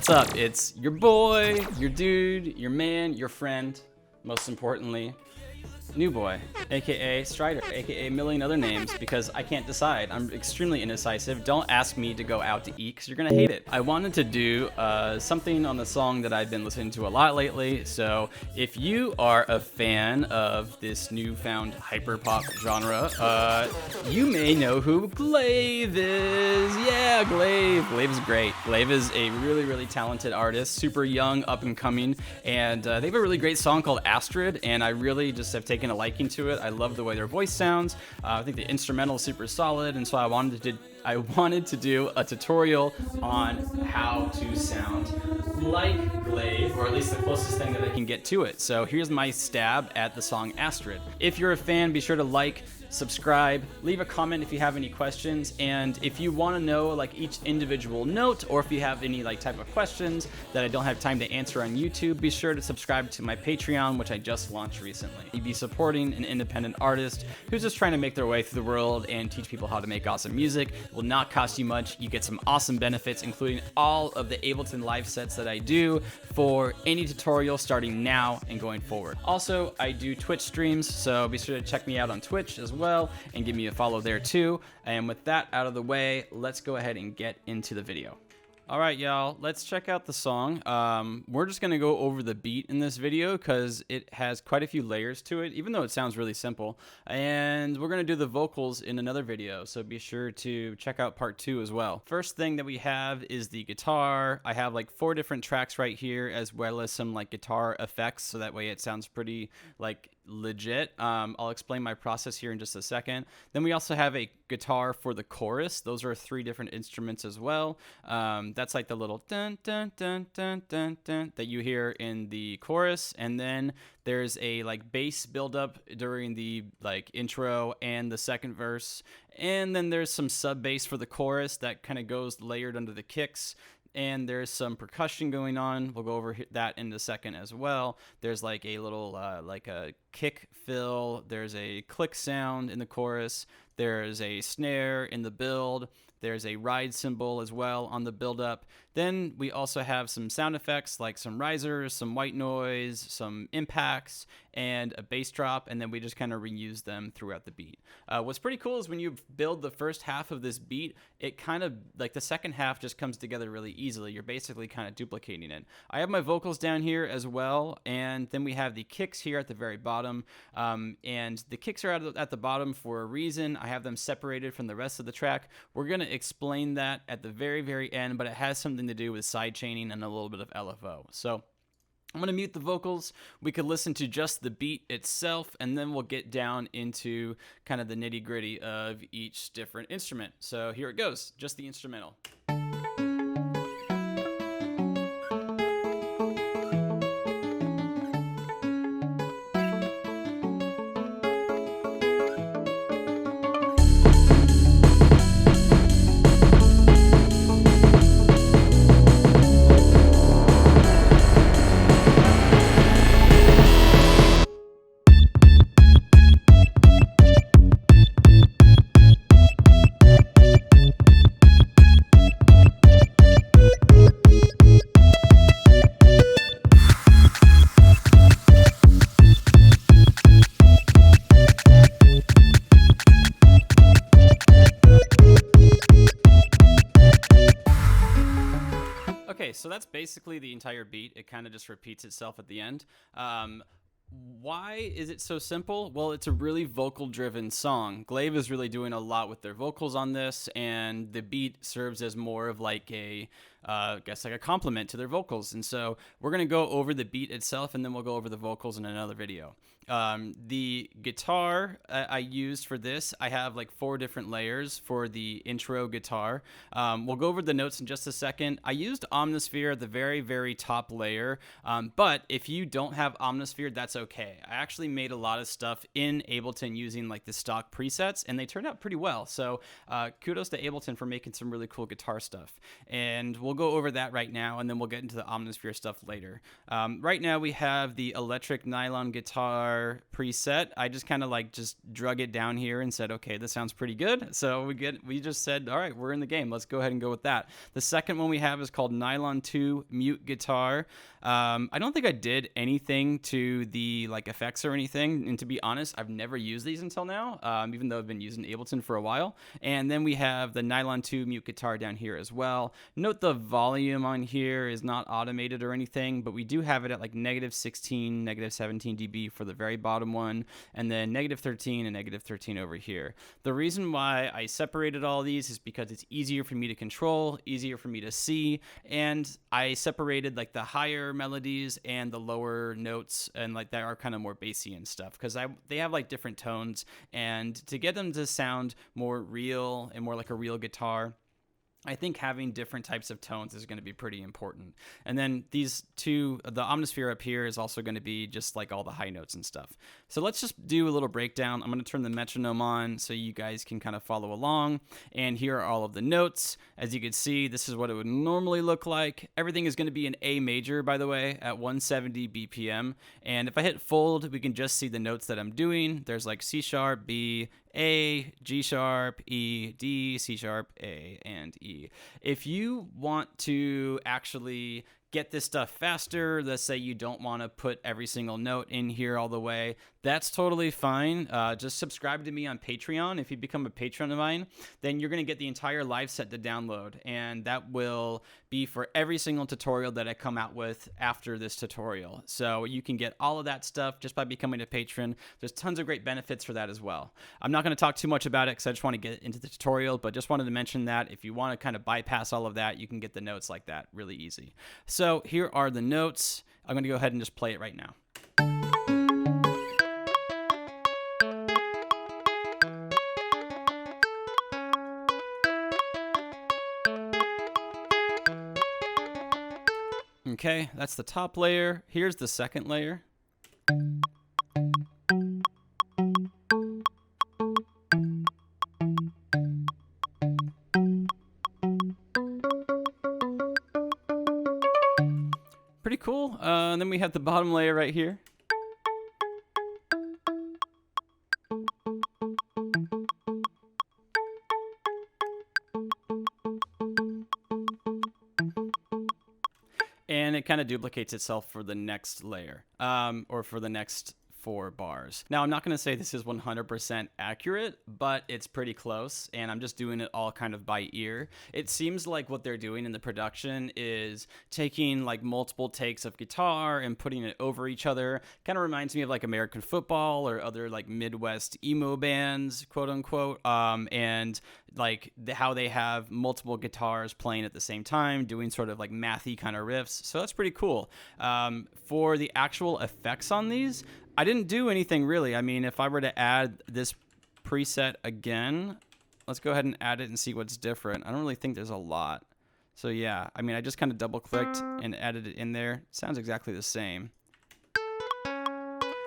what's up? It's your boy, your dude, your man, your friend, most importantly, NEWBOY, aka Strider, aka a million other names, because I can't decide. I'm extremely indecisive. Don't ask me to go out to eat because you're gonna hate it. I wanted to do something on the song that I've been listening to a lot lately. So if you are a fan of this newfound hyperpop genre, you may know who Glaive is. Yeah, Glaive. Glaive is great. Glaive is a really, really talented artist, super young, up and coming, and they have a really great song called ASTRID, and I really just have taken a liking to it. I love the way their voice sounds. I think the instrumental is super solid, and so I wanted to do a tutorial on how to sound like Glaive, or at least the closest thing that I can get to it. So here's my stab at the song ASTRID. If you're a fan, be sure to like, subscribe, leave a comment if you have any questions, and if you want to know like each individual note, or if you have any like type of questions that I don't have time to answer on YouTube, be sure to subscribe to my Patreon, which I just launched recently. You'd be supporting an independent artist who's just trying to make their way through the world and teach people how to make awesome music. It will not cost you much. You get some awesome benefits, including all of the Ableton live sets that I do for any tutorial starting now and going forward. Also, I do Twitch streams, so be sure to check me out on Twitch as well and give me a follow there too. And with that out of the way, let's go ahead and get into the video. All right, y'all, let's check out the song. We're just gonna go over the beat in this video because it has quite a few layers to it, even though it sounds really simple. And we're gonna do the vocals in another video, so be sure to check out part 2 as well. First thing that we have is the guitar. I have like 4 different tracks right here, as well as some like guitar effects, so that way it sounds pretty like legit. I'll explain my process here in just a second. Then we also have a guitar for the chorus. Those are 3 different instruments as well. That's like the little dun dun dun dun dun dun that you hear in the chorus, and then there's a like bass buildup during the like intro and the second verse, and then there's some sub bass for the chorus that kind of goes layered under the kicks. And there's some percussion going on. We'll go over that in a second as well. There's like a little like a kick fill. There's a click sound in the chorus. There's a snare in the build. There's a ride cymbal as well on the build-up. Then we also have some sound effects like some risers, some white noise, some impacts, and a bass drop, and then we just kind of reuse them throughout the beat. What's pretty cool is when you build the first half of this beat, it kind of, like the second half just comes together really easily. You're basically kind of duplicating it. I have my vocals down here as well, and then we have the kicks here at the very bottom, and the kicks are at the bottom for a reason. I have them separated from the rest of the track. We're going to explain that at the very, very end, but it has something to do with sidechaining and a little bit of LFO. So I'm going to mute the vocals. We could listen to just the beat itself, and then we'll get down into kind of the nitty-gritty of each different instrument. So here it goes, just the instrumental. Okay, so that's basically the entire beat. It kind of just repeats itself at the end. Why is it so simple? Well, it's a really vocal-driven song. Glaive is really doing a lot with their vocals on this, and the beat serves as more of like a, I guess like a compliment to their vocals. And so we're going to go over the beat itself, and then we'll go over the vocals in another video. The guitar I used for this, I have like 4 different layers for the intro guitar. We'll go over the notes in just a second. I used Omnisphere at the very, very top layer, but if you don't have Omnisphere, that's okay. I actually made a lot of stuff in Ableton using like the stock presets, and they turned out pretty well. So kudos to Ableton for making some really cool guitar stuff. And we'll go over that right now, and then we'll get into the Omnisphere stuff later. Right now we have the electric nylon guitar preset. I just kind of like just drug it down here and said, okay, this sounds pretty good. So we just said, all right, we're in the game. Let's go ahead and go with that. The second one we have is called Nylon 2 Mute Guitar. I don't think I did anything to the like effects or anything, and to be honest, I've never used these until now, even though I've been using Ableton for a while. And then we have the Nylon 2 Mute Guitar down here as well. Note the volume on here is not automated or anything, but we do have it at like -16, -17 dB for the very bottom one, and then -13 and -13 over here. The reason why I separated all these is because it's easier for me to control, easier for me to see, and I separated like the higher melodies and the lower notes, and like that are kind of more bassy and stuff, because they have like different tones, and to get them to sound more real and more like a real guitar, I think having different types of tones is going to be pretty important. And then these two, the Omnisphere up here is also going to be just like all the high notes and stuff. So let's just do a little breakdown. I'm going to turn the metronome on so you guys can kind of follow along. And here are all of the notes. As you can see, this is what it would normally look like. Everything is going to be in A major, by the way, at 170 BPM. And if I hit fold, we can just see the notes that I'm doing. There's like C sharp, B, A, G sharp, E, D, C sharp, A, and E. If you want to actually get this stuff faster, let's say you don't want to put every single note in here all the way, that's totally fine. Just subscribe to me on Patreon. If you become a patron of mine, then you're going to get the entire live set to download, and that will be for every single tutorial that I come out with after this tutorial. So you can get all of that stuff just by becoming a patron. There's tons of great benefits for that as well. I'm not going to talk too much about it because I just want to get into the tutorial, but just wanted to mention that if you want to kind of bypass all of that, you can get the notes like that really easy. So here are the notes. I'm going to go ahead and just play it right now. Okay, that's the top layer. Here's the second layer. Pretty cool. And then we have the bottom layer right here. And it kind of duplicates itself for the next layer, or for the next 4 bars. Now, I'm not going to say this is 100% accurate, but it's pretty close, and I'm just doing it all kind of by ear. It seems like what they're doing in the production is taking like multiple takes of guitar and putting it over each other. Kind of reminds me of like American football or other like Midwest emo bands, quote unquote, and like how they have multiple guitars playing at the same time, doing sort of like mathy kind of riffs. So that's pretty cool. For the actual effects on these, I didn't do anything really. I mean, if I were to add this preset again, let's go ahead and add it and see what's different. I don't really think there's a lot. So yeah, I mean, I just kind of double clicked and added it in there. Sounds exactly the same.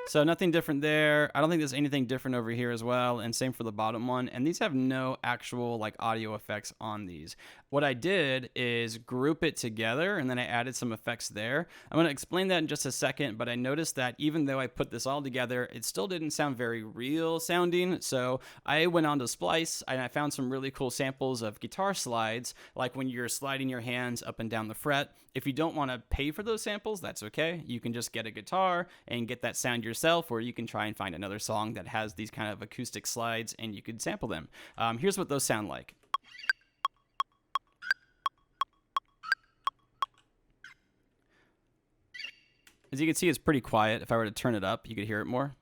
So nothing different there. I don't think there's anything different over here as well, and same for the bottom one. And these have no actual like audio effects on these. What I did is group it together, and then I added some effects there. I'm going to explain that in just a second, but I noticed that even though I put this all together, it still didn't sound very real sounding. So I went on to Splice, and I found some really cool samples of guitar slides, like when you're sliding your hands up and down the fret. If you don't want to pay for those samples, that's okay. You can just get a guitar and get that sound yourself, or you can try and find another song that has these kind of acoustic slides, and you could sample them. Here's what those sound like. As you can see, it's pretty quiet. If I were to turn it up, you could hear it more.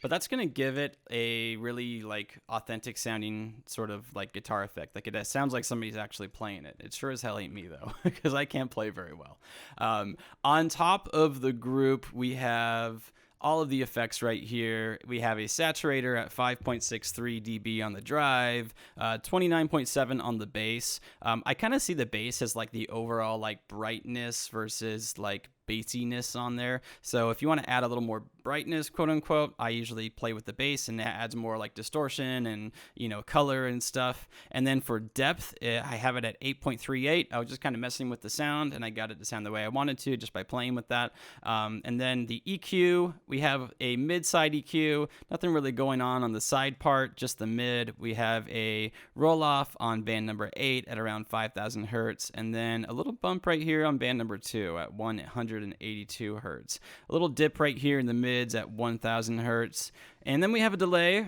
But that's going to give it a really like authentic sounding sort of like guitar effect. Like it sounds like somebody's actually playing it. It sure as hell ain't me though, because I can't play very well. On top of the group, we have all of the effects right here. We have a saturator at 5.63 dB on the drive, 29.7 on the bass. I kind of see the bass as like the overall like brightness versus like bassiness on there. So if you want to add a little more brightness, quote unquote, I usually play with the bass, and that adds more like distortion and, you know, color and stuff. And then for depth, I have it at 8.38. I was just kind of messing with the sound, and I got it to sound the way I wanted to just by playing with that. And then the EQ, we have a mid-side EQ, nothing really going on the side part, just the mid. We have a roll-off on band number 8 at around 5,000 hertz, and then a little bump right here on band number 2 at 182 hertz. A little dip right here in the mids at 1,000 hertz. And then we have a delay,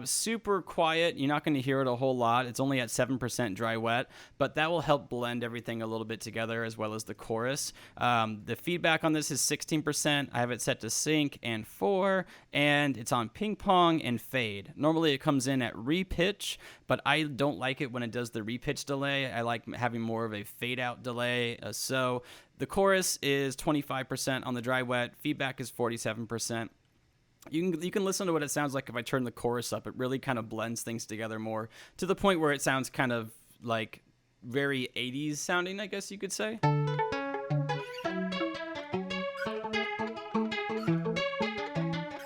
super quiet. You're not going to hear it a whole lot. It's only at 7% dry wet, but that will help blend everything a little bit together, as well as the chorus. The feedback on this is 16%. I have it set to sync and 4, and it's on ping pong and fade. Normally it comes in at repitch, but I don't like it when it does the repitch delay. I like having more of a fade out delay. So the chorus is 25% on the dry wet. Feedback is 47%. You can listen to what it sounds like if I turn the chorus up. It really kind of blends things together more, to the point where it sounds kind of like very 80s sounding, I guess you could say.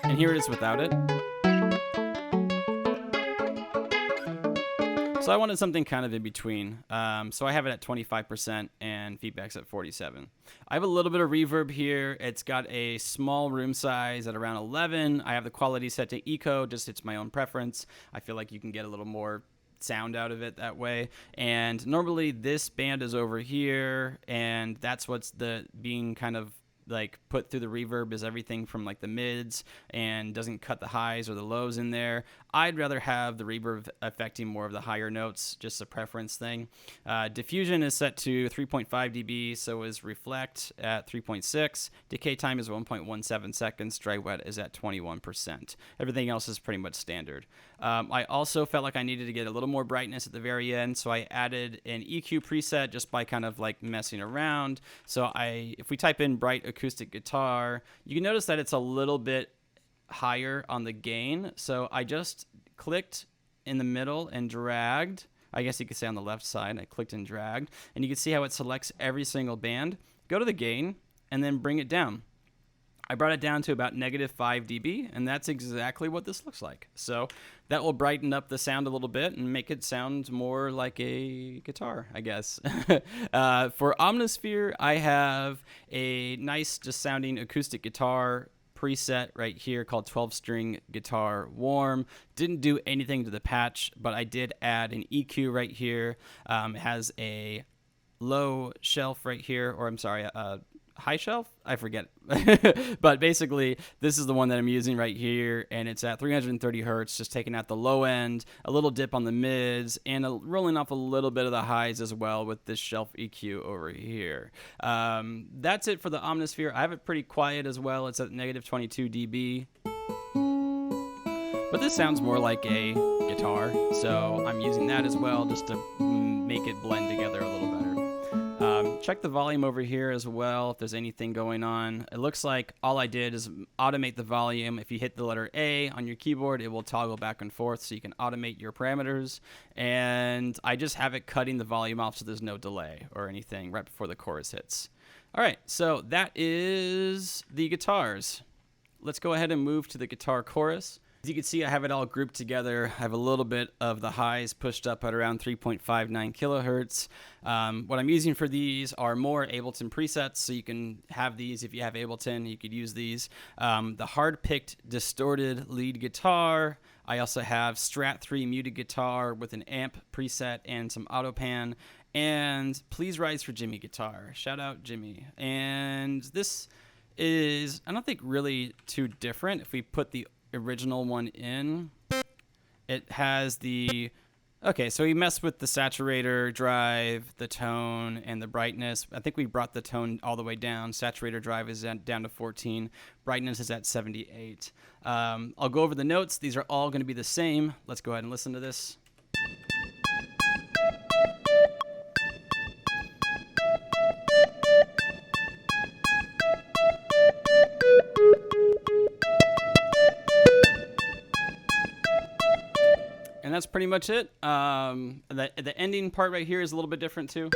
And here it is without it. So I wanted something kind of in between. So I have it at 25% and feedback's at 47. I have a little bit of reverb here. It's got a small room size at around 11. I have the quality set to eco, just it's my own preference. I feel like you can get a little more sound out of it that way. And normally this band is over here, and that's what's being kind of like put through the reverb, is everything from like the mids and doesn't cut the highs or the lows in there. I'd rather have the reverb affecting more of the higher notes, just a preference thing. Diffusion is set to 3.5 dB, so is reflect at 3.6. Decay time is 1.17 seconds. Dry wet is at 21%. Everything else is pretty much standard. I also felt like I needed to get a little more brightness at the very end, so I added an EQ preset just by kind of like messing around. So if we type in bright acoustic guitar, you can notice that it's a little bit higher on the gain. So I just clicked in the middle and dragged. I guess you could say on the left side, I clicked and dragged, and you can see how it selects every single band. Go to the gain and then bring it down. I brought it down to about -5 dB, and that's exactly what this looks like. So that will brighten up the sound a little bit and make it sound more like a guitar, I guess. For Omnisphere, I have a nice just sounding acoustic guitar preset right here called 12-string guitar warm. Didn't do anything to the patch, but I did add an EQ right here. It has a low shelf right here, or I'm sorry, high shelf? I forget. But basically, this is the one that I'm using right here, and it's at 330 hertz, just taking out the low end, a little dip on the mids, and rolling off a little bit of the highs as well with this shelf EQ over here. That's it for the Omnisphere. I have it pretty quiet as well. It's at -22 dB. But this sounds more like a guitar, so I'm using that as well just to make it blend together a little better. Check the volume over here as well if there's anything going on. It looks like all I did is automate the volume. If you hit the letter A on your keyboard, it will toggle back and forth so you can automate your parameters. And I just have it cutting the volume off so there's no delay or anything right before the chorus hits. All right, so that is the guitars. Let's go ahead and move to the guitar chorus. As you can see, I have it all grouped together. I have a little bit of the highs pushed up at around 3.59 kilohertz. What I'm using for these are more Ableton presets, so you can have these if you have Ableton. You could use these. The hard-picked distorted lead guitar. I also have Strat 3 muted guitar with an amp preset and some auto pan. And Please Rise for Jimmy guitar. Shout out Jimmy. And this is, I don't think, really too different. If we put the original one in, it has the, okay, so we messed with the saturator drive, the tone, and the brightness. I think we brought the tone all the way down. Saturator drive is down to 14. Brightness is at 78. I'll go over the notes. These are all going to be the same. Let's go ahead and listen to this. And that's pretty much it. The ending part right here is a little bit different too.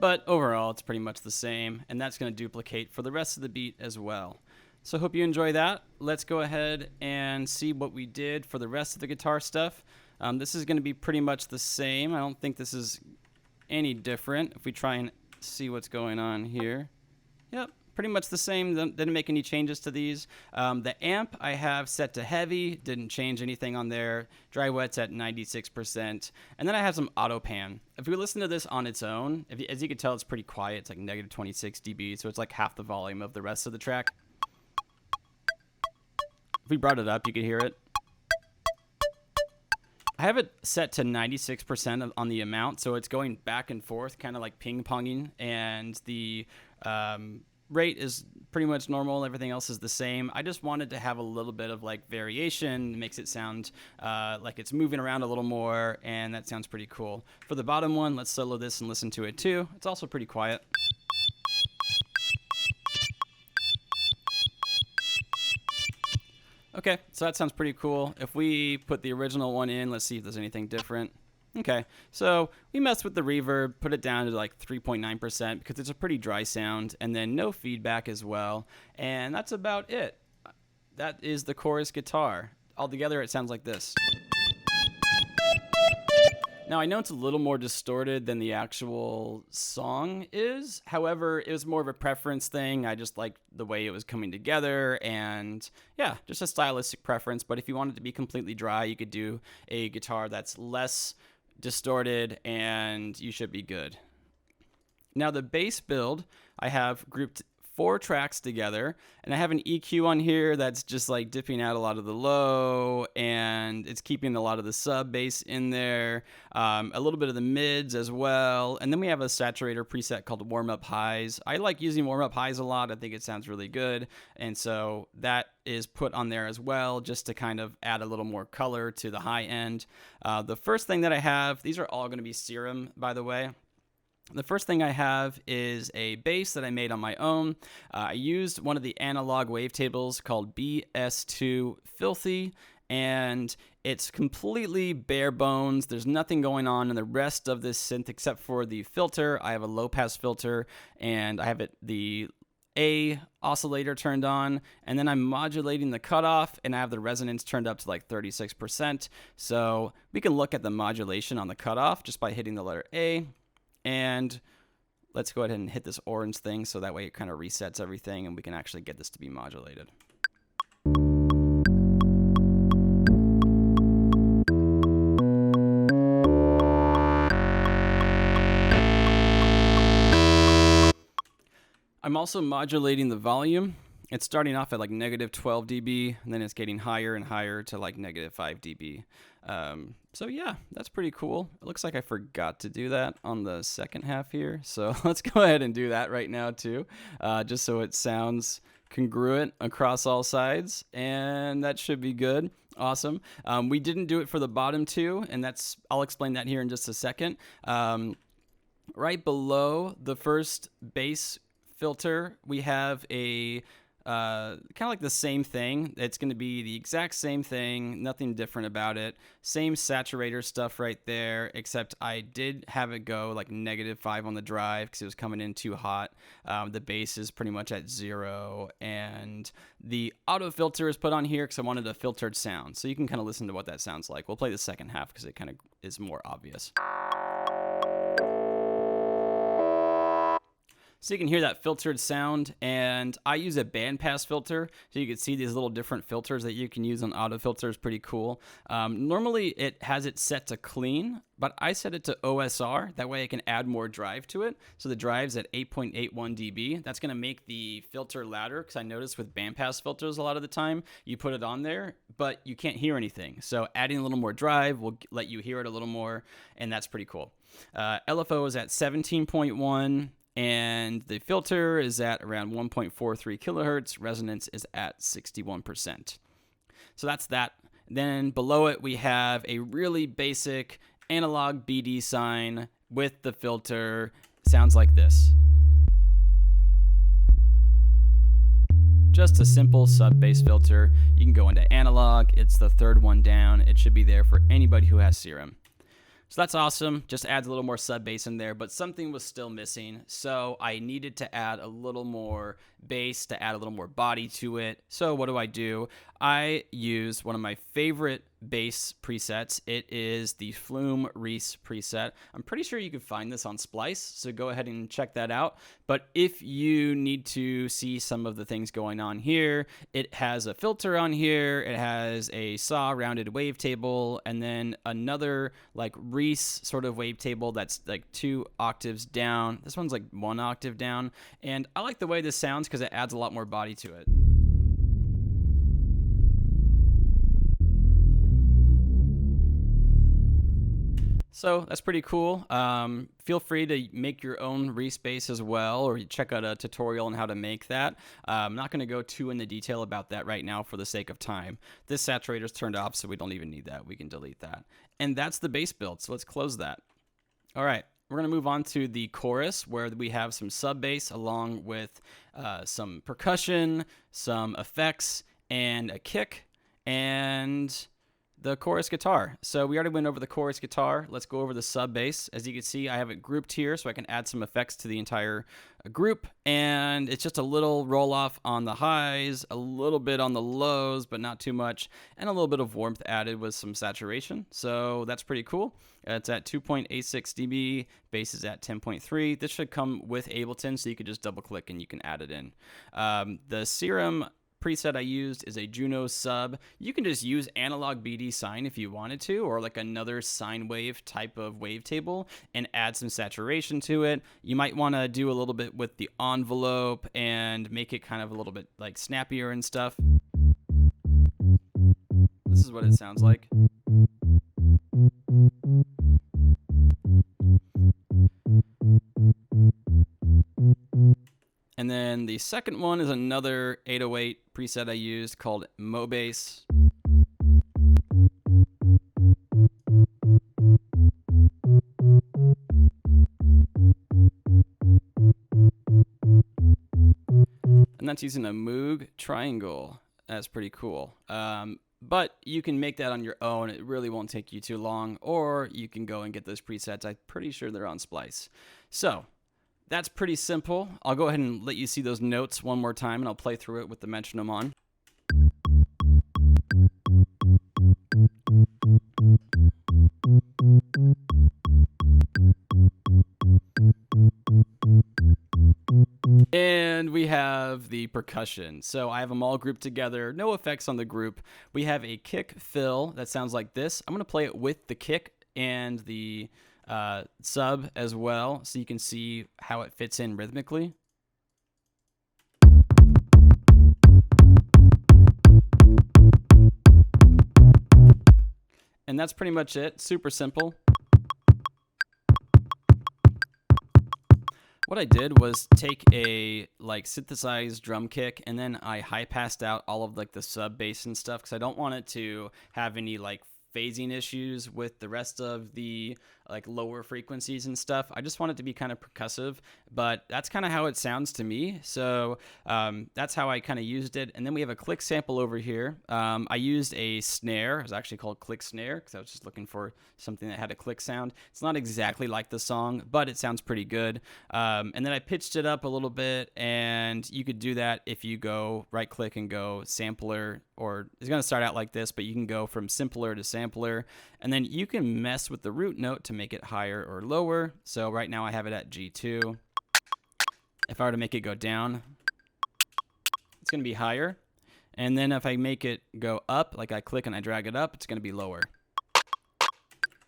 But overall, it's pretty much the same, and that's going to duplicate for the rest of the beat as well. So hope you enjoy that. Let's go ahead and see what we did for the rest of the guitar stuff. This is going to be pretty much the same. I don't think this is any different. If we try and see what's going on here. Yep, pretty much the same. Didn't make any changes to these. The amp I have set to heavy. Didn't change anything on there. Dry wet's at 96%. And then I have some auto pan. If we listen to this on its own, as you can tell, it's pretty quiet. It's like negative 26 dB, so it's like half the volume of the rest of the track. If we brought it up, you could hear it. I have it set to 96% on the amount, so it's going back and forth, kind of like ping-ponging, and the rate is pretty much normal. Everything else is the same. I just wanted to have a little bit of like variation. It makes it sound like it's moving around a little more, and that sounds pretty cool. For the bottom one, let's solo this and listen to it too. It's also pretty quiet. Okay, so that sounds pretty cool. If we put the original one in, let's see if there's anything different. Okay, so we messed with the reverb, put it down to like 3.9% because it's a pretty dry sound, and then no feedback as well. And that's about it. That is the chorus guitar. Altogether, it sounds like this. Now, I know it's a little more distorted than the actual song is. However, it was more of a preference thing. I just liked the way it was coming together, and yeah, just a stylistic preference. But if you wanted to be completely dry, you could do a guitar that's less distorted, and you should be good. Now, the bass build, I have grouped 4 tracks together, and I have an EQ on here that's just like dipping out a lot of the low, and it's keeping a lot of the sub bass in there, a little bit of the mids as well, and then we have a saturator preset called warm up highs. I like using warm up highs a lot. I think it sounds really good, and so that is put on there as well, just to kind of add a little more color to the high end. The first thing that I have, these are all going to be Serum, by the way. The first thing I have is a bass that I made on my own. I used one of the analog wavetables called BS2 Filthy, and it's completely bare bones. There's nothing going on in the rest of this synth except for the filter. I have a low pass filter, and I have the A oscillator turned on, and then I'm modulating the cutoff, and I have the resonance turned up to like 36%. So we can look at the modulation on the cutoff just by hitting the letter A. And let's go ahead and hit this orange thing so that way it kind of resets everything and we can actually get this to be modulated. I'm also modulating the volume. It's starting off at like negative 12 dB, and then it's getting higher and higher to like negative 5 dB. So yeah, that's pretty cool. It looks like I forgot to do that on the second half here. So let's go ahead and do that right now too, just so it sounds congruent across all sides, and that should be good. Awesome. We didn't do it for the bottom two, and I'll explain that here in just a second. Right below the first bass filter, we have a kind of like the same thing. It's going to be the exact same thing, nothing different about it. Same saturator stuff right there, except I did have it go like -5 on the drive because it was coming in too hot. The bass is pretty much at 0, and the auto filter is put on here because I wanted a filtered sound. So you can kind of listen to what that sounds like. We'll play the second half because it kind of is more obvious. So you can hear that filtered sound, and I use a bandpass filter, so you can see these little different filters that you can use on auto filters. Pretty cool. Normally it has it set to clean, but I set it to OSR. That way I can add more drive to it. So the drive's at 8.81 dB. That's going to make the filter louder, because I notice with bandpass filters a lot of the time, you put it on there, but you can't hear anything. So adding a little more drive will let you hear it a little more, and that's pretty cool. LFO is at 17.1. And the filter is at around 1.43 kilohertz. Resonance is at 61%. So that's that. Then below it, we have a really basic analog BD sign with the filter. Sounds like this. Just a simple sub-bass filter. You can go into analog. It's the third one down. It should be there for anybody who has Serum. So that's awesome. Just adds a little more sub bass in there, but something was still missing. So I needed to add a little more bass to add a little more body to it. So what do? I use one of my favorite bass presets. It is the Flume Reese preset. I'm pretty sure you can find this on Splice, so go ahead and check that out. But if you need to see some of the things going on here, it has a filter on here, it has a saw rounded wavetable, and then another like Reese sort of wavetable that's like 2 octaves down. This one's like 1 octave down, and I like the way this sounds because it adds a lot more body to it. So that's pretty cool. Feel free to make your own Reese bass as well, or check out a tutorial on how to make that. I'm not going to go too into detail about that right now for the sake of time. This saturator's turned off, so we don't even need that. We can delete that. And that's the bass build, so let's close that. All right, we're going to move on to the chorus, where we have some sub bass along with some percussion, some effects, and a kick, and the chorus guitar. So we already went over the chorus guitar. Let's go over the sub bass. As you can see, I have it grouped here so I can add some effects to the entire group, and it's just a little roll off on the highs, a little bit on the lows, but not too much, and a little bit of warmth added with some saturation. So that's pretty cool. It's at 2.86 dB, bass is at 10.3. This should come with Ableton, so you could just double click and you can add it in. The Serum preset I used is a Juno sub. You can just use analog BD sine if you wanted to, or like another sine wave type of wavetable, and add some saturation to it. You might want to do a little bit with the envelope and make it kind of a little bit like snappier and stuff. This is what it sounds like. And then the second one is another 808 preset I used called Mobass. And that's using a Moog triangle. That's pretty cool. But you can make that on your own. It really won't take you too long. Or you can go and get those presets. I'm pretty sure they're on Splice. So that's pretty simple. I'll go ahead and let you see those notes one more time, and I'll play through it with the metronome on. And we have the percussion. So I have them all grouped together. No effects on the group. We have a kick fill that sounds like this. I'm going to play it with the kick and the sub as well, so you can see how it fits in rhythmically. And that's pretty much it. Super simple. What I did was take a like synthesized drum kick, and then I high passed out all of like the sub bass and stuff, because I don't want it to have any like phasing issues with the rest of the like lower frequencies and stuff. I just want it to be kind of percussive, but that's kind of how it sounds to me. So that's how I kind of used it. And then we have a click sample over here. I used a snare. It was actually called click snare because I was just looking for something that had a click sound. It's not exactly like the song, but it sounds pretty good. And then I pitched it up a little bit, and you could do that if you go right click and go sampler, or it's going to start out like this, but you can go from simpler to sampler, and then you can mess with the root note to make it higher or lower. So right now I have it at G2. If I were to make it go down, it's going to be higher. And then if I make it go up, like I click and I drag it up, it's going to be lower.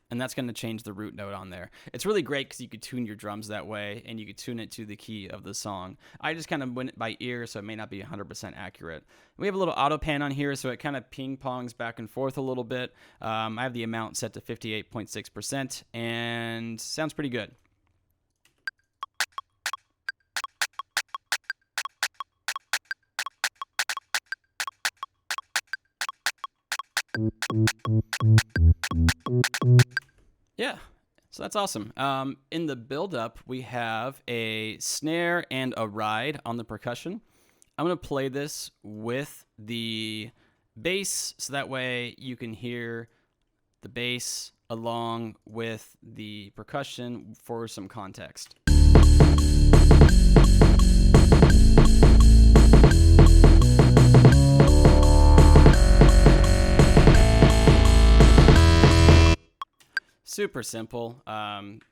And that's going to change the root note on there. It's really great because you could tune your drums that way, and you could tune it to the key of the song. I just kind of went by ear, so it may not be 100% accurate. We have a little auto pan on here, so it kind of ping-pongs back and forth a little bit. I have the amount set to 58.6%, and sounds pretty good. Yeah, so that's awesome. In the build-up, we have a snare and a ride on the percussion. I'm going to play this with the bass, so that way you can hear the bass along with the percussion for some context. Super simple.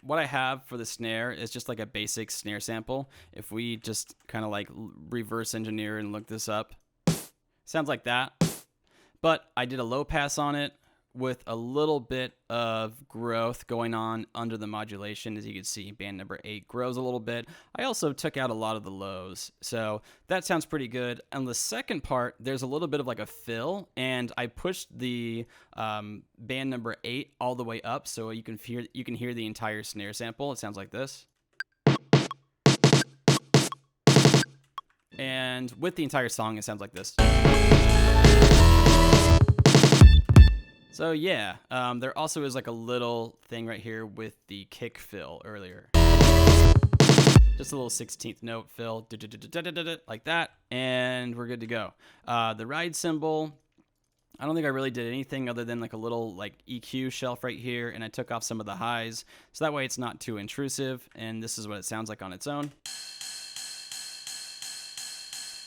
What I have for the snare is just like a basic snare sample. If we just kind of like reverse engineer and look this up, sounds like that. But I did a low pass on it with a little bit of growth going on under the modulation. As you can see, band number 8 grows a little bit. I also took out a lot of the lows, so that sounds pretty good. On the second part, there's a little bit of like a fill, and I pushed the band number 8 all the way up, so you can hear the entire snare sample. It sounds like this. And with the entire song, it sounds like this. So yeah, there also is like a little thing right here with the kick fill earlier. Just a little 16th note fill, like that, and we're good to go. The ride cymbal, I don't think I really did anything other than like a little like EQ shelf right here, and I took off some of the highs, so that way it's not too intrusive, and this is what it sounds like on its own.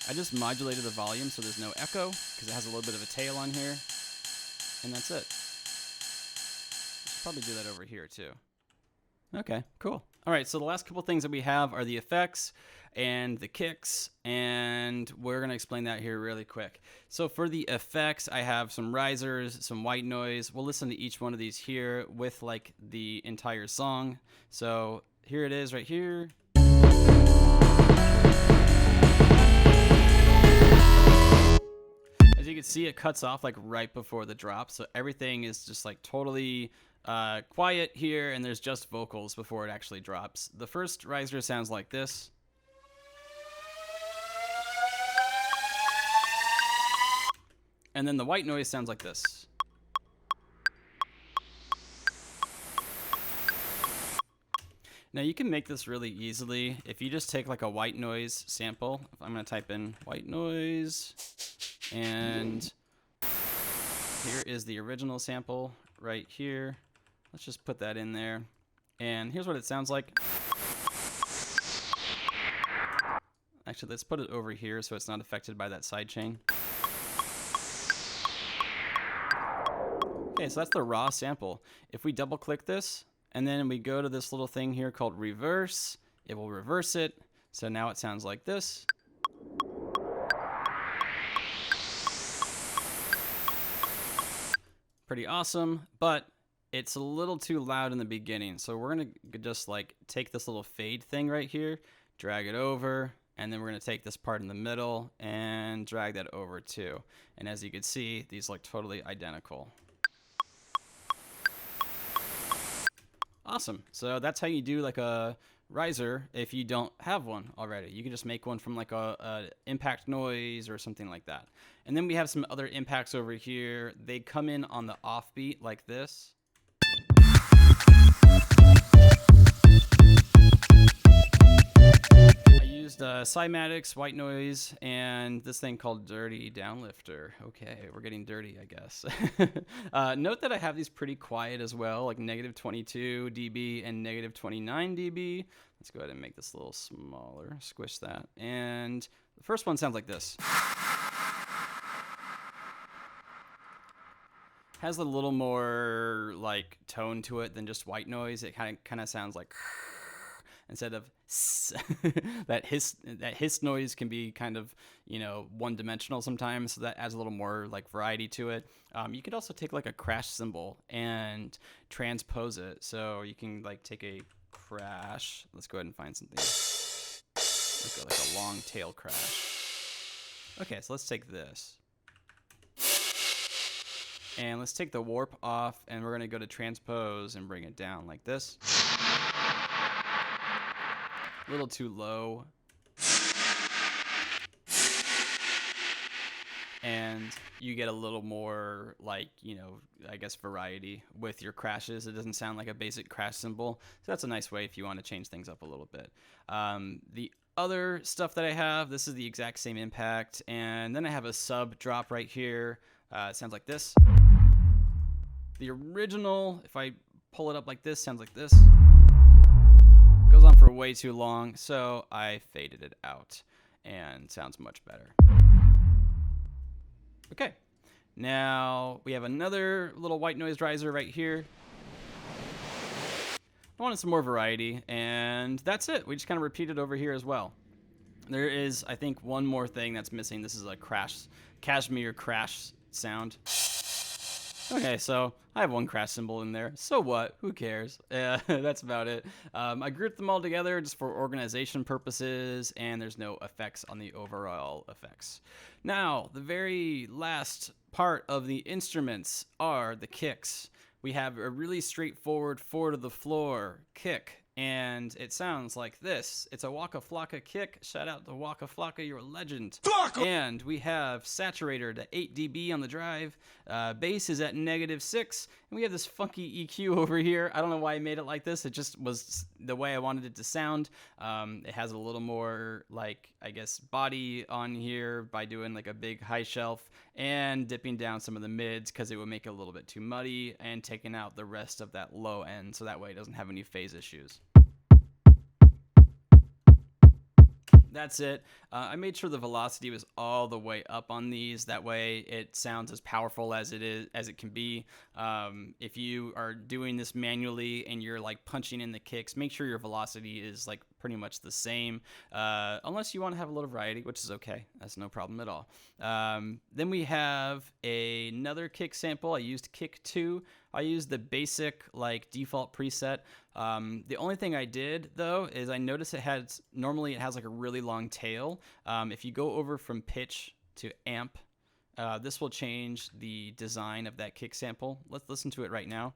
I just modulated the volume so there's no echo, because it has a little bit of a tail on here. And that's it. I should probably do that over here too. Okay, cool. All right, so the last couple things that we have are the effects and the kicks, and we're going to explain that here really quick. So for the effects, I have some risers, some white noise. We'll listen to each one of these here with like the entire song. So here it is right here. As you can see, it cuts off like right before the drop, so everything is just like totally quiet here, and there's just vocals before it actually drops. The first riser sounds like this. And then the white noise sounds like this. Now you can make this really easily if you just take like a white noise sample. I'm going to type in white noise, and here is the original sample right here. Let's just put that in there, and here's what it sounds like. Actually, let's put it over here so it's not affected by that sidechain. Okay, so that's the raw sample. If we double click this, and then we go to this little thing here called reverse, it will reverse it. So now it sounds like this. Pretty awesome, but it's a little too loud in the beginning. So we're gonna just like take this little fade thing right here, drag it over, and then we're gonna take this part in the middle and drag that over too. And as you can see, these look totally identical. Awesome. So that's how you do like a riser if you don't have one already. You can just make one from like a impact noise or something like that. And then we have some other impacts over here. They come in on the offbeat like this. I used Cymatics, white noise, and this thing called Dirty Downlifter. Okay, we're getting dirty, I guess. Note that I have these pretty quiet as well, like -22 dB and -29 dB. Let's go ahead and make this a little smaller, squish that. And the first one sounds like this. Has a little more like tone to it than just white noise. It kind of sounds like instead of that hiss noise can be kind of, you know, one-dimensional sometimes, so that adds a little more like variety to it. You could also take like a crash cymbal and transpose it, so you can like take a crash. Let's go ahead and find something. Let's go like a long tail crash. Okay, so let's take this. And let's take the warp off, and we're gonna go to transpose and bring it down like this. A little too low. And you get a little more like, you know, I guess variety with your crashes. It doesn't sound like a basic crash cymbal. So that's a nice way if you want to change things up a little bit. The other stuff that I have, this is the exact same impact. And then I have a sub drop right here. It sounds like this. The original, if I pull it up like this, sounds like this. Goes on for way too long, so I faded it out and sounds much better. Okay, now we have another little white noise riser right here. I wanted some more variety, and that's it. We just kind of repeat it over here as well. There is, I think, one more thing that's missing. This is a cashmere crash sound. Okay, so I have one crash cymbal in there. So what? Who cares? That's about it. I grouped them all together just for organization purposes, and there's no effects on the overall effects. Now, the very last part of the instruments are the kicks. We have a really straightforward 4 to the floor kick, and it sounds like this. It's a Waka Flocka kick. Shout out to Waka Flocka, you're a legend. And we have saturator to 8 dB on the drive. Bass is at -6, and we have this funky EQ over here. I don't know why I made it like this. It just was the way I wanted it to sound. It has a little more, like, I guess, body on here by doing like a big high shelf and dipping down some of the mids because it would make it a little bit too muddy, and taking out the rest of that low end so that way it doesn't have any phase issues. That's it. I made sure the velocity was all the way up on these. That way it sounds as powerful as it can be. If you are doing this manually and you're like punching in the kicks, make sure your velocity is like pretty much the same, unless you want to have a little variety, which is okay. That's no problem at all. Then we have another kick sample. I used kick 2. I used the basic like default preset. The only thing I did though is I noticed normally it has like a really long tail. If you go over from pitch to amp, this will change the design of that kick sample. Let's listen to it right now.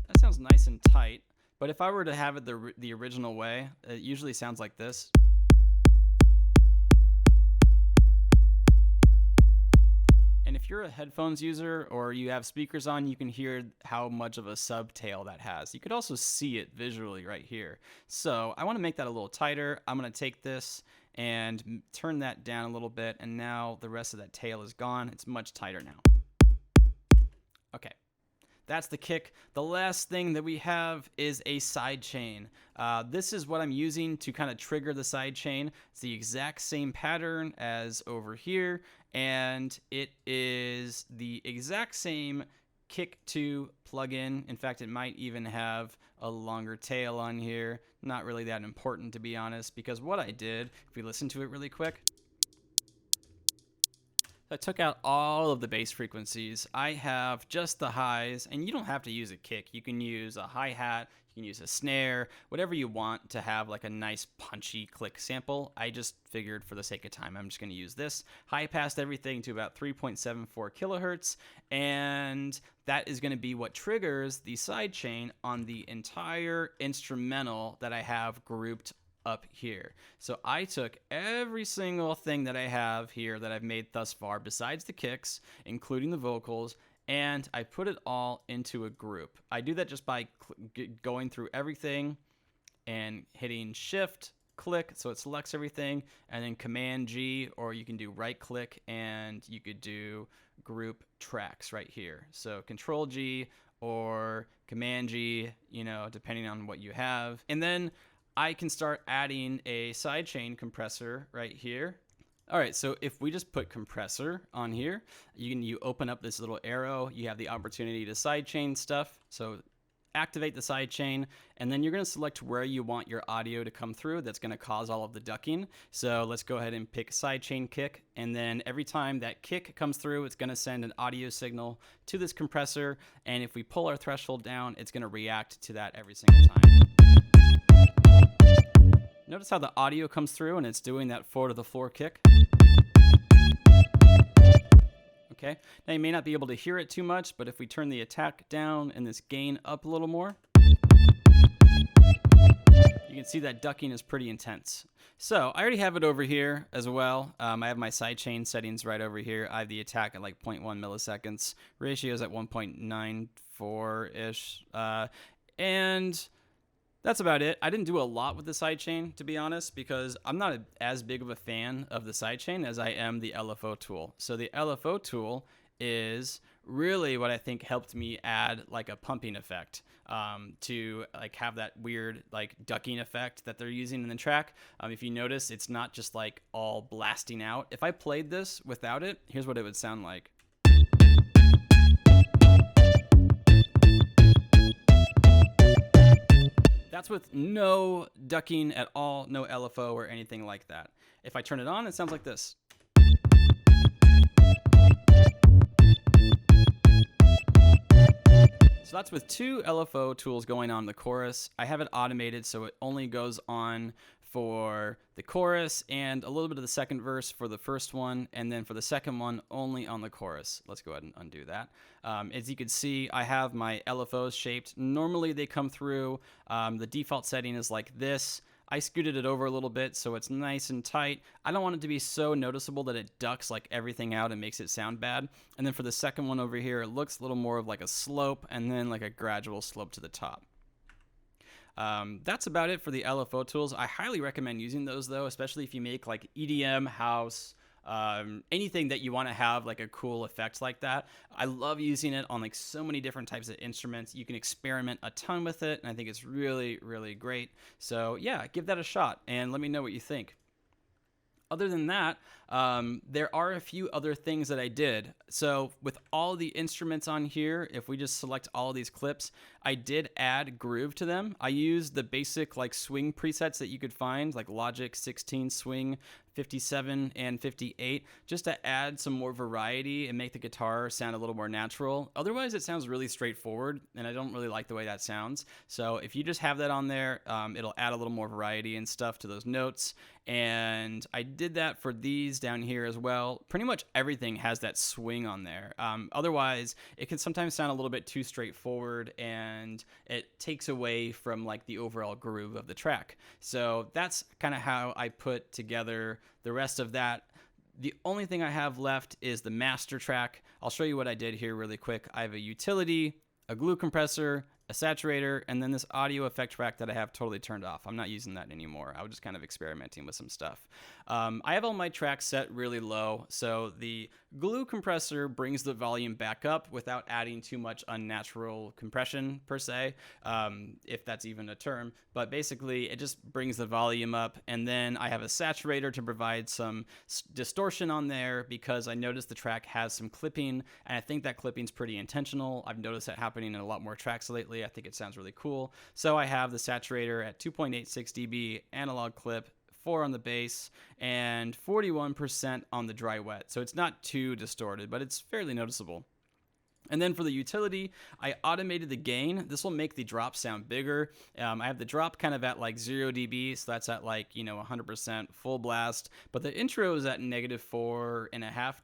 That sounds nice and tight, but if I were to have it the original way, it usually sounds like this. And if you're a headphones user or you have speakers on, you can hear how much of a subtail that has. You could also see it visually right here. So I want to make that a little tighter. I'm going to take this and turn that down a little bit, and now the rest of that tail is gone. It's much tighter now. Okay. That's the kick. The last thing that we have is a sidechain. This is what I'm using to kind of trigger the sidechain. It's the exact same pattern as over here, and it is the exact same kick 2 plugin. In fact, it might even have a longer tail on here. Not really that important, to be honest, because what I did, if we listen to it really quick, I took out all of the bass frequencies. I have just the highs, and you don't have to use a kick. You can use a hi-hat, you can use a snare, whatever you want to have like a nice punchy click sample. I just figured for the sake of time, I'm just going to use this. High-passed everything to about 3.74 kilohertz, and that is going to be what triggers the sidechain on the entire instrumental that I have grouped up here. So I took every single thing that I have here that I've made thus far, besides the kicks, including the vocals, and I put it all into a group. I do that just by going through everything and hitting Shift, click, so it selects everything, and then Command G, or you can do right click and you could do group tracks right here. So Control G or Command G, you know, depending on what you have. And then I can start adding a sidechain compressor right here. All right, so if we just put compressor on here, you open up this little arrow, you have the opportunity to sidechain stuff. So activate the sidechain, and then you're gonna select where you want your audio to come through. That's gonna cause all of the ducking. So let's go ahead and pick sidechain kick, and then every time that kick comes through, it's gonna send an audio signal to this compressor, and if we pull our threshold down, it's gonna react to that every single time. Notice how the audio comes through and it's doing that 4 to the floor kick. Okay, now you may not be able to hear it too much, but if we turn the attack down and this gain up a little more, you can see that ducking is pretty intense. So I already have it over here as well. I have my sidechain settings right over here. I have the attack at like 0.1 milliseconds. Ratio's at 1.94-ish. And That's about it. I didn't do a lot with the sidechain, to be honest, because I'm not as big of a fan of the sidechain as I am the LFO tool. So the LFO tool is really what I think helped me add like a pumping effect to like have that weird like ducking effect that they're using in the track. If you notice, it's not just like all blasting out. If I played this without it, here's what it would sound like. That's with no ducking at all, no LFO or anything like that. If I turn it on, it sounds like this. So that's with 2 LFO tools going on the chorus. I have it automated so it only goes on for the chorus and a little bit of the second verse for the first one, and then for the second one only on the chorus. Let's go ahead and undo that. As you can see, I have my LFOs shaped. Normally they come through. The default setting is like this. I scooted it over a little bit so it's nice and tight. I don't want it to be so noticeable that it ducks like everything out and makes it sound bad. And then for the second one over here, it looks a little more of like a slope and then like a gradual slope to the top. That's about it for the LFO tools. I highly recommend using those though, especially if you make like EDM, house, anything that you want to have like a cool effect like that. I love using it on like so many different types of instruments. You can experiment a ton with it, and I think it's really, really great. So yeah, give that a shot and let me know what you think. Other than that, there are a few other things that I did. So with all the instruments on here, if we just select all of these clips, I did add groove to them. I used the basic like swing presets that you could find, like Logic 16 swing, 57 and 58, just to add some more variety and make the guitar sound a little more natural. Otherwise, it sounds really straightforward, and I don't really like the way that sounds. So if you just have that on there, it'll add a little more variety and stuff to those notes. And I did that for these down here as well. Pretty much everything has that swing on there. Otherwise, it can sometimes sound a little bit too straightforward, and it takes away from like the overall groove of the track. So that's kind of how I put together the rest of that. The only thing I have left is the master track. I'll show you what I did here really quick. I have a utility, a glue compressor, a saturator, and then this audio effect track that I have totally turned off. I'm not using that anymore. I was just kind of experimenting with some stuff. I have all my tracks set really low, so the glue compressor brings the volume back up without adding too much unnatural compression per se, if that's even a term. But basically, it just brings the volume up, and then I have a saturator to provide some distortion on there because I noticed the track has some clipping, and I think that clipping's pretty intentional. I've noticed that happening in a lot more tracks lately. I think it sounds really cool. So I have the saturator at 2.86 dB analog clip, 4 on the bass, and 41% on the dry wet. So it's not too distorted, but it's fairly noticeable. And then for the utility, I automated the gain. This will make the drop sound bigger. I have the drop kind of at like 0 dB, so that's at like, 100% full blast. But the intro is at -4.5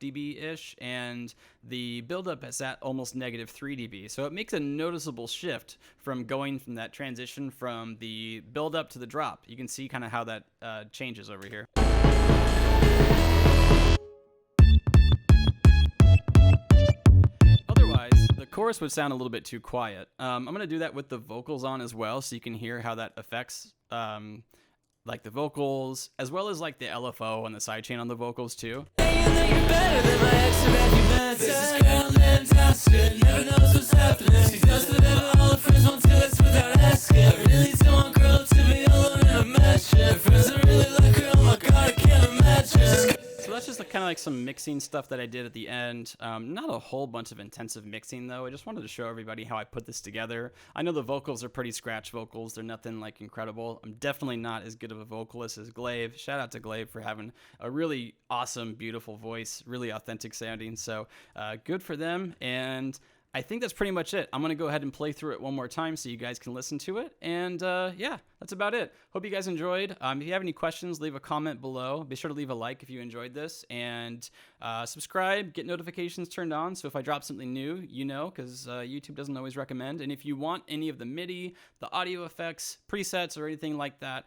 dB-ish, and the buildup is at almost -3 dB. So it makes a noticeable shift from going from that transition from the buildup to the drop. You can see kind of how that changes over here. The chorus would sound a little bit too quiet. I'm going to do that with the vocals on as well, so you can hear how that affects like the vocals, as well as like the LFO and the sidechain on the vocals too. So that's just kind of like some mixing stuff that I did at the end. Not a whole bunch of intensive mixing though. I just wanted to show everybody how I put this together. I know the vocals are pretty scratch vocals. They're nothing like incredible. I'm definitely not as good of a vocalist as Glaive. Shout out to Glaive for having a really awesome, beautiful voice, really authentic sounding. So good for them. And I think that's pretty much it. I'm going to go ahead and play through it one more time so you guys can listen to it. And yeah, that's about it. Hope you guys enjoyed. If you have any questions, leave a comment below. Be sure to leave a like if you enjoyed this. And Subscribe, get notifications turned on, so if I drop something new, you know, because YouTube doesn't always recommend. And if you want any of the MIDI, the audio effects, presets, or anything like that,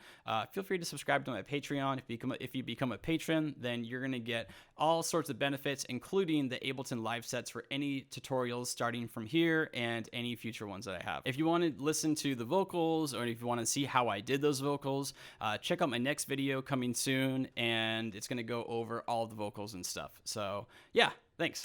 feel free to subscribe to my Patreon. If you become a patron, then you're going to get all sorts of benefits, including the Ableton live sets for any tutorials starting from here and any future ones that I have. If you want to listen to the vocals, or if you want to see how I did those vocals, check out my next video coming soon, and it's going to go over all the vocals and stuff. So yeah, thanks.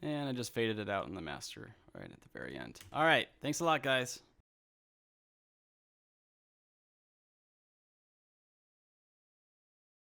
And I just faded it out in the master right at the very end. All right, thanks a lot, guys.